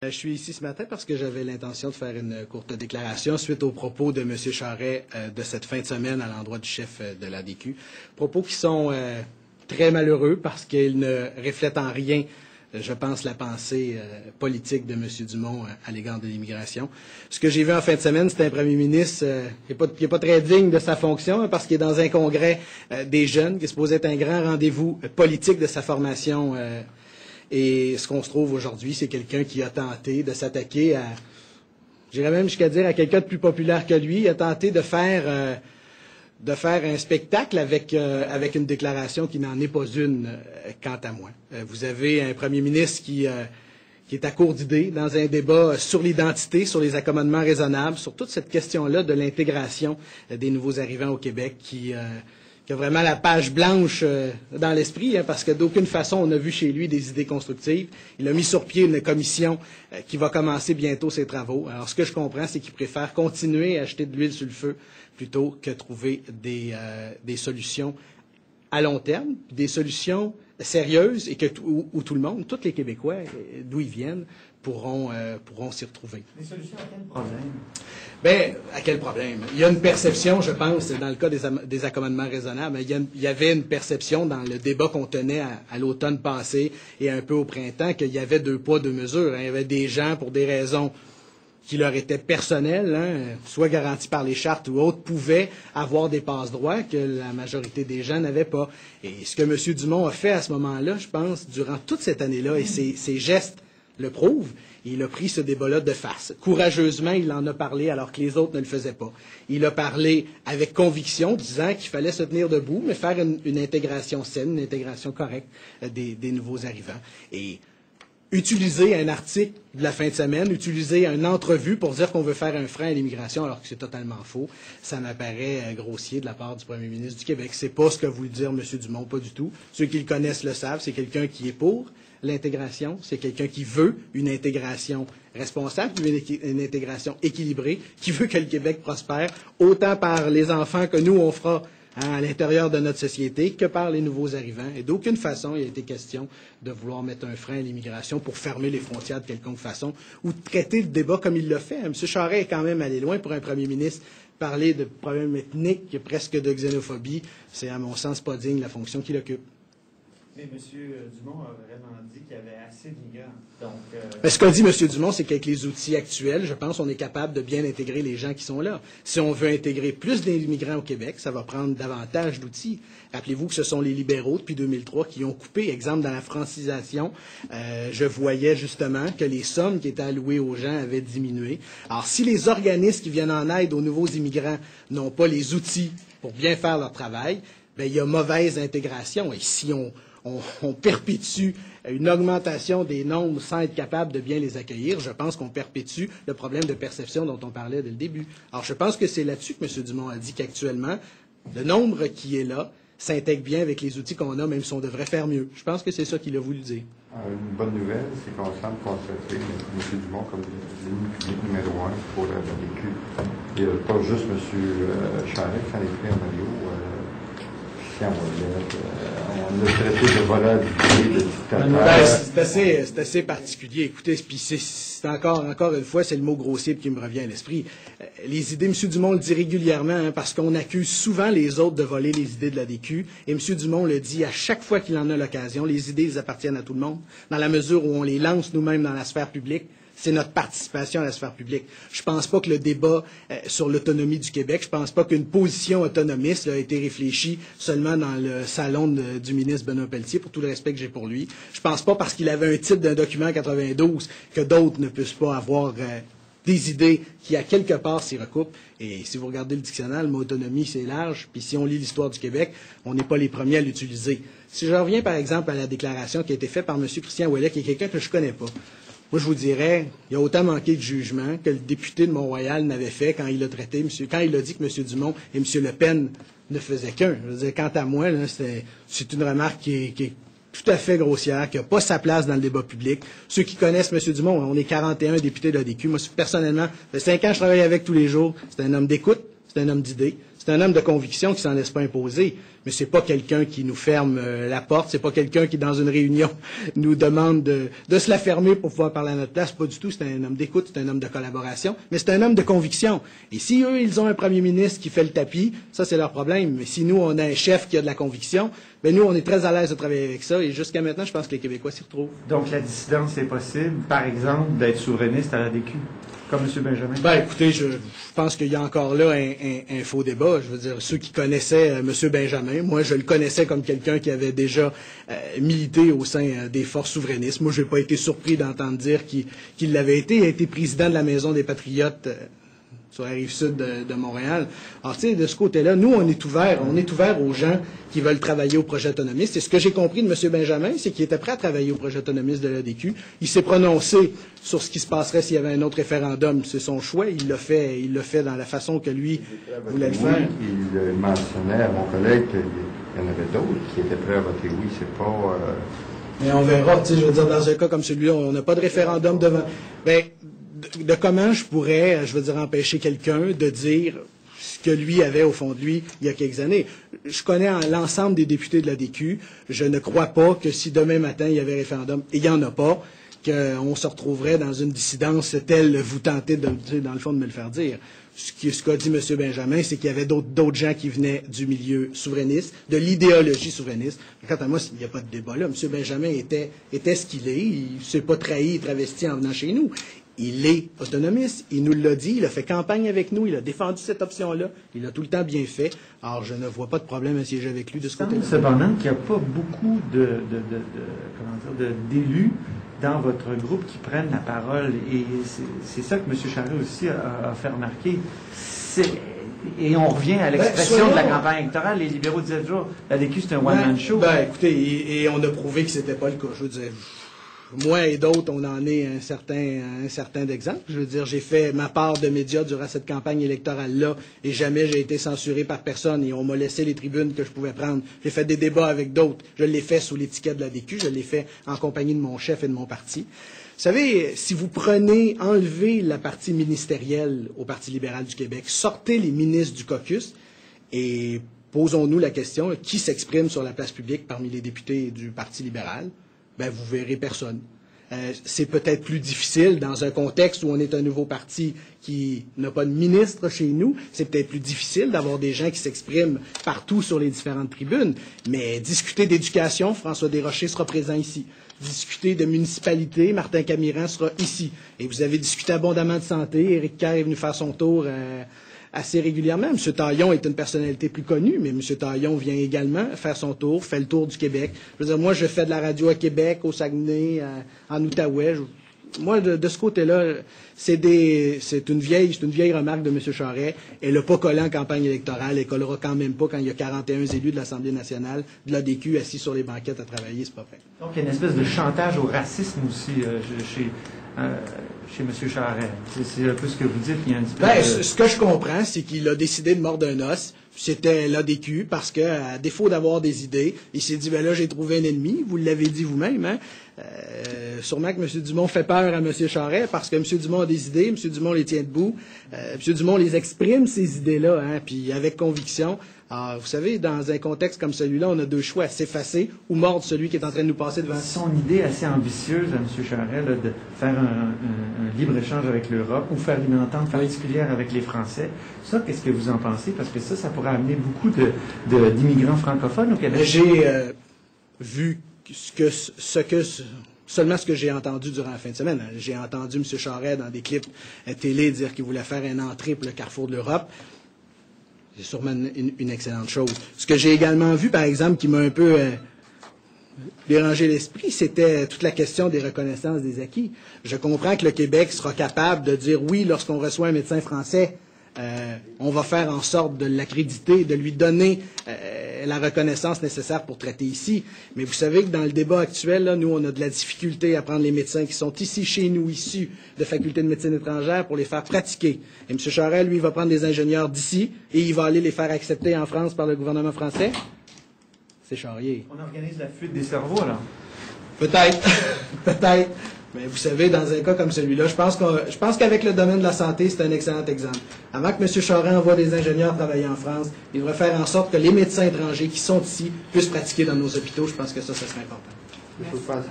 Je suis ici ce matin parce que j'avais l'intention de faire une courte déclaration suite aux propos de M. Charest de cette fin de semaine à l'endroit du chef de l'ADQ. Propos qui sont très malheureux parce qu'ils ne reflètent en rien, je pense, la pensée politique de M. Dumont à l'égard de l'immigration. Ce que j'ai vu en fin de semaine, c'est un premier ministre qui n'est pas très digne de sa fonction parce qu'il est dans un congrès des jeunes, qui est supposé être un grand rendez-vous politique de sa formation. Et ce qu'on se trouve aujourd'hui, c'est quelqu'un qui a tenté de s'attaquer à, j'irais même jusqu'à dire, à quelqu'un de plus populaire que lui. Il a tenté de faire un spectacle avec une déclaration qui n'en est pas une, quant à moi. Vous avez un premier ministre qui est à court d'idées dans un débat sur l'identité, sur les accommodements raisonnables, sur toute cette question-là de l'intégration des nouveaux arrivants au Québec qui a vraiment la page blanche dans l'esprit, parce que d'aucune façon on a vu chez lui des idées constructives. Il a mis sur pied une commission qui va commencer bientôt ses travaux. Alors ce que je comprends, c'est qu'il préfère continuer à jeter de l'huile sur le feu plutôt que trouver des solutions à long terme, des solutions sérieuses et où tout le monde, tous les Québécois, d'où ils viennent, pourront s'y retrouver. Des solutions à quel problème? Bien, à quel problème? Il y a une perception, je pense, dans le cas des accommodements raisonnables, il y avait une perception dans le débat qu'on tenait à l'automne passé et un peu au printemps qu'il y avait deux poids, deux mesures. Il y avait des gens, pour des raisons qui leur étaient personnelles, soit garanties par les chartes ou autres, pouvaient avoir des passe-droits que la majorité des gens n'avaient pas. Et ce que M. Dumont a fait à ce moment-là, je pense, durant toute cette année-là, et ses gestes le prouvent, il a pris ce débat-là de face. Courageusement, il en a parlé alors que les autres ne le faisaient pas. Il a parlé avec conviction, disant qu'il fallait se tenir debout, mais faire une intégration saine, une intégration correcte des nouveaux arrivants. Et utiliser un article de la fin de semaine, utiliser une entrevue pour dire qu'on veut faire un frein à l'immigration alors que c'est totalement faux, ça m'apparaît grossier de la part du premier ministre du Québec. C'est pas ce que voulait dire M. Dumont, pas du tout. Ceux qui le connaissent le savent, c'est quelqu'un qui est pour l'intégration, c'est quelqu'un qui veut une intégration responsable, qui veut une intégration équilibrée, qui veut que le Québec prospère, autant par les enfants que nous, on fera à l'intérieur de notre société, que par les nouveaux arrivants. Et d'aucune façon, il a été question de vouloir mettre un frein à l'immigration pour fermer les frontières de quelconque façon ou de traiter le débat comme il l'a fait. M. Charest est quand même allé loin pour un premier ministre. Parler de problèmes ethniques, presque de xénophobie, c'est à mon sens pas digne de la fonction qu'il occupe. Mais M. Dumont a vraiment dit qu'il y avait assez d'immigrants. Ce qu'a dit M. Dumont, c'est qu'avec les outils actuels, je pense qu'on est capable de bien intégrer les gens qui sont là. Si on veut intégrer plus d'immigrants au Québec, ça va prendre davantage d'outils. Rappelez-vous que ce sont les libéraux, depuis 2003, qui ont coupé. Exemple, dans la francisation, je voyais justement que les sommes qui étaient allouées aux gens avaient diminué. Alors, si les organismes qui viennent en aide aux nouveaux immigrants n'ont pas les outils pour bien faire leur travail, bien, il y a mauvaise intégration. Et si on perpétue une augmentation des nombres sans être capable de bien les accueillir, je pense qu'on perpétue le problème de perception dont on parlait dès le début. Alors, je pense que c'est là-dessus que M. Dumont a dit qu'actuellement, le nombre qui est là s'intègre bien avec les outils qu'on a, même si on devrait faire mieux. Je pense que c'est ça qu'il a voulu dire. Une bonne nouvelle, c'est qu'on semble constater M. Dumont comme l'ennemi public numéro 1 pour la l'ADQ. Il n'y a pas juste M. Charest qui en écrit en Mario. On l'a traité de voleur d'idées, de dictateur. C'est assez particulier. Écoutez, puis c'est encore une fois, c'est le mot grossier qui me revient à l'esprit. Les idées, M. Dumont le dit régulièrement, parce qu'on accuse souvent les autres de voler les idées de l'ADQ, et M. Dumont le dit à chaque fois qu'il en a l'occasion, les idées, elles appartiennent à tout le monde, dans la mesure où on les lance nous-mêmes dans la sphère publique. C'est notre participation à la sphère publique. Je ne pense pas que le débat sur l'autonomie du Québec, je ne pense pas qu'une position autonomiste a été réfléchie seulement dans le salon du ministre Benoît Pelletier, pour tout le respect que j'ai pour lui. Je ne pense pas parce qu'il avait un titre d'un document 92 que d'autres ne puissent pas avoir des idées qui, à quelque part, s'y recoupent. Et si vous regardez le dictionnaire, le mot autonomie, c'est large. Puis si on lit l'histoire du Québec, on n'est pas les premiers à l'utiliser. Si je reviens, par exemple, à la déclaration qui a été faite par M. Christian Ouellet, qui est quelqu'un que je ne connais pas, moi, je vous dirais, il y a autant manqué de jugement que le député de Mont-Royal n'avait fait quand il a traité quand il a dit que M. Dumont et M. Le Pen ne faisaient qu'un. Je veux dire, quant à moi, là, c'est une remarque qui est tout à fait grossière, qui n'a pas sa place dans le débat public. Ceux qui connaissent M. Dumont, on est 41 députés de l'ADQ. Moi, personnellement, ça fait 5 ans que je travaille avec tous les jours. C'est un homme d'écoute, c'est un homme d'idées, c'est un homme de conviction qui s'en laisse pas imposer, mais c'est pas quelqu'un qui nous ferme la porte, c'est pas quelqu'un qui, dans une réunion, nous demande de se la fermer pour pouvoir parler à notre place. Pas du tout, c'est un homme d'écoute, c'est un homme de collaboration, mais c'est un homme de conviction. Et si eux, ils ont un premier ministre qui fait le tapis, ça c'est leur problème. Mais si nous, on a un chef qui a de la conviction, ben nous, on est très à l'aise de travailler avec ça, et jusqu'à maintenant, je pense que les Québécois s'y retrouvent. Donc la dissidence est possible, par exemple, d'être souverainiste à la DQ, comme M. Benjamin? Ben, écoutez, je pense qu'il y a encore là un faux débat. Je veux dire, ceux qui connaissaient M. Benjamin, moi, je le connaissais comme quelqu'un qui avait déjà milité au sein des forces souverainistes. Moi, je n'ai pas été surpris d'entendre dire qu'il l'avait été. Il a été président de la Maison des Patriotes sur la rive sud de Montréal. Alors, tu sais, de ce côté-là, nous, on est ouvert aux gens qui veulent travailler au projet autonomiste. Et ce que j'ai compris de M. Benjamin, c'est qu'il était prêt à travailler au projet autonomiste de l'ADQ. Il s'est prononcé sur ce qui se passerait s'il y avait un autre référendum. C'est son choix. Il l'a fait dans la façon que lui voulait le faire. Il mentionnait à mon collègue qu'il y en avait d'autres qui étaient prêts à voter oui. C'est pas... Mais on verra. Tu sais, je veux dire, dans un cas comme celui-là, on n'a pas de référendum devant... Ben, de comment je pourrais, empêcher quelqu'un de dire ce que lui avait au fond de lui il y a quelques années. Je connais l'ensemble des députés de l'ADQ. Je ne crois pas que si demain matin il y avait référendum, et il n'y en a pas, qu'on se retrouverait dans une dissidence telle vous tentez, dans le fond, de me le faire dire. Ce qu'a dit M. Benjamin, c'est qu'il y avait d'autres gens qui venaient du milieu souverainiste, de l'idéologie souverainiste. Quant à moi, il n'y a pas de débat là. M. Benjamin était ce qu'il est. Il ne s'est pas trahi et travesti en venant chez nous. Il est autonomiste, il nous l'a dit, il a fait campagne avec nous, il a défendu cette option-là, il a tout le temps bien fait. Alors, je ne vois pas de problème à siéger avec lui de ce côté-là. Cependant, qu'il n'y a pas beaucoup d'élus dans votre groupe qui prennent la parole, et c'est ça que M. Charest aussi a fait remarquer. Et on revient à l'expression de la campagne électorale. Les libéraux disaient toujours, la DQ, c'est un one-man show. Ben, écoutez, et on a prouvé que c'était pas le cas. Je veux dire, moi et d'autres, on en est un certain d'exemples. Je veux dire, j'ai fait ma part de médias durant cette campagne électorale-là et jamais j'ai été censuré par personne et on m'a laissé les tribunes que je pouvais prendre. J'ai fait des débats avec d'autres. Je l'ai fait sous l'étiquette de la DQ. Je l'ai fait en compagnie de mon chef et de mon parti. Vous savez, si vous enlevez la partie ministérielle au Parti libéral du Québec, sortez les ministres du caucus et posons-nous la question, qui s'exprime sur la place publique parmi les députés du Parti libéral? Ben, vous verrez personne. C'est peut-être plus difficile dans un contexte où on est un nouveau parti qui n'a pas de ministre chez nous. C'est peut-être plus difficile d'avoir des gens qui s'expriment partout sur les différentes tribunes. Mais discuter d'éducation, François Desrochers sera présent ici. Discuter de municipalité, Martin Camiran sera ici. Et vous avez discuté abondamment de santé. Éric Kerr est venu faire son tour assez régulièrement. M. Taillon est une personnalité plus connue, mais M. Taillon vient également faire son tour, fait le tour du Québec. Je veux dire, moi, je fais de la radio à Québec, au Saguenay, en Outaouais. Moi, de ce côté-là, c'est une vieille remarque de M. Charest. Elle n'a pas collé en campagne électorale. Elle collera quand même pas quand il y a 41 élus de l'Assemblée nationale, de l'ADQ, assis sur les banquettes à travailler. C'est pas vrai. Donc, il y a une espèce de chantage au racisme aussi chez M. Charest. C'est un peu ce que vous dites. Il y a une espèce ce que je comprends, c'est qu'il a décidé de mordre un os. C'était l'ADQ parce que, à défaut d'avoir des idées, il s'est dit, ben là, j'ai trouvé un ennemi. Vous l'avez dit vous-même, hein. Sûrement que M. Dumont fait peur à M. Charest parce que M. Dumont a des idées, M. Dumont les tient debout, M. Dumont les exprime, ces idées-là, hein, puis avec conviction. Alors, vous savez, dans un contexte comme celui-là, on a deux choix, s'effacer ou mordre celui qui est en train de nous passer devant. Son idée assez ambitieuse à M. Charest, là, de faire un libre-échange avec l'Europe ou faire une entente particulière avec les Français, ça, qu'est-ce que vous en pensez? Parce que ça pourrait amener beaucoup d'immigrants francophones au Québec. J'ai vu seulement ce que j'ai entendu durant la fin de semaine. J'ai entendu M. Charest dans des clips télé dire qu'il voulait faire une entrée pour le carrefour de l'Europe. C'est sûrement une excellente chose. Ce que j'ai également vu, par exemple, qui m'a un peu dérangé l'esprit, c'était toute la question des reconnaissances des acquis. Je comprends que le Québec sera capable de dire oui lorsqu'on reçoit un médecin français. On va faire en sorte de l'accréditer, de lui donner la reconnaissance nécessaire pour traiter ici. Mais vous savez que dans le débat actuel, là, nous, on a de la difficulté à prendre les médecins qui sont ici, chez nous, issus de facultés de médecine étrangère pour les faire pratiquer. Et M. Charest, lui, va prendre des ingénieurs d'ici et il va aller les faire accepter en France par le gouvernement français. C'est charrier. On organise la fuite des cerveaux, alors? Peut-être. Peut-être. Mais vous savez, dans un cas comme celui-là, je pense qu'avec le domaine de la santé, c'est un excellent exemple. Avant que M. Charest envoie des ingénieurs travailler en France, il devrait faire en sorte que les médecins étrangers qui sont ici puissent pratiquer dans nos hôpitaux. Je pense que ça serait important.